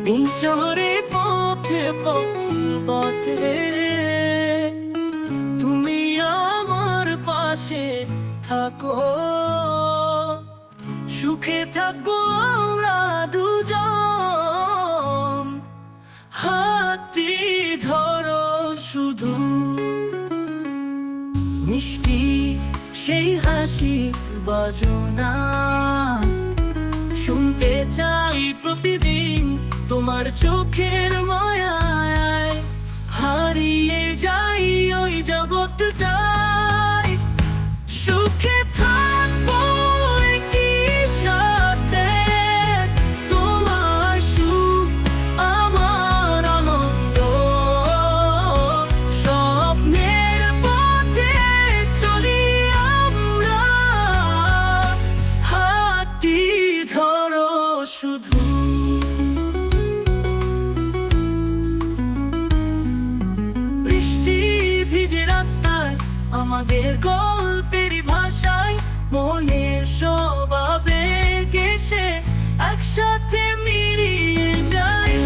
চরে পথে পথে তুমি আমার পাশে থাকো, সুখে থাকবো আমরা দুজন। হাতটি ধরো শুধু, মিষ্টি সেই হাসি বাজনা শুনতে চাই প্রতিদিন। তোমার চোখের মায়ায় হারিয়ে যাই ওই জগৎটায়। সুখে থাকবো একই সাথে, তোমার সুখ আমার আনন্দ। স্বপ্নের পথে চলি আমরা, হাতটি ধরো শুধু। ভিজে রাস্তায় আমাদের গল্পের ভাষায়, মনের সব আবেগ এসে একসাথে মিলিয়ে যায়।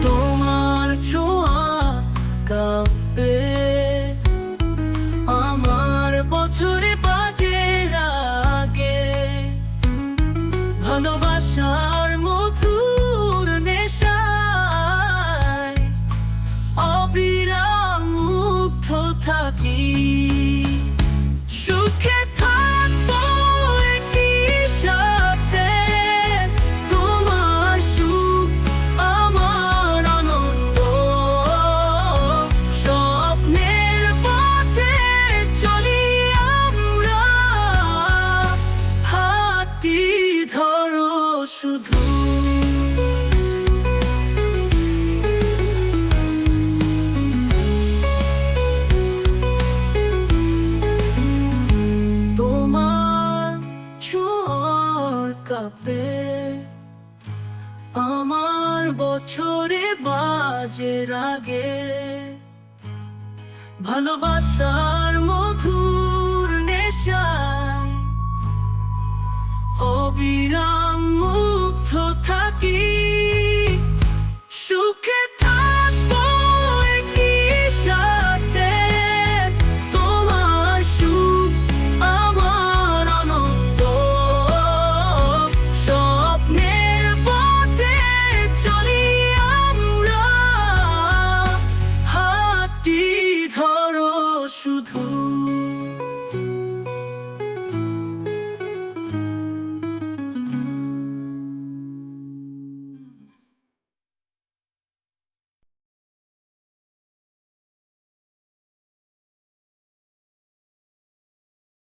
তোমার ছোঁয়া কাঁপে আমার বছরে বাজে রাগে, ভালোবাসার মধুর নেশায় অবিরাম মুগ্ধ থাকি। সুখে থাকবো একই সাথে, তোমার সুখ আমার আনন্দ। স্বপ্নের পথে চলি আমরা, হাতটি ধরো শুধু। তোমার ছোঁয়ার কাঁপে আমার বছরে বাজে রাগে, ভালোবাসার মধুর নেশায় অবিরাম মুগ্ধ থাকি। সুখে থাকবো একই সাথে, তোমার সুখ আমার আনন্দ। স্বপ্নের পথে চলি আমরা, হাতটি ধরো শুধু।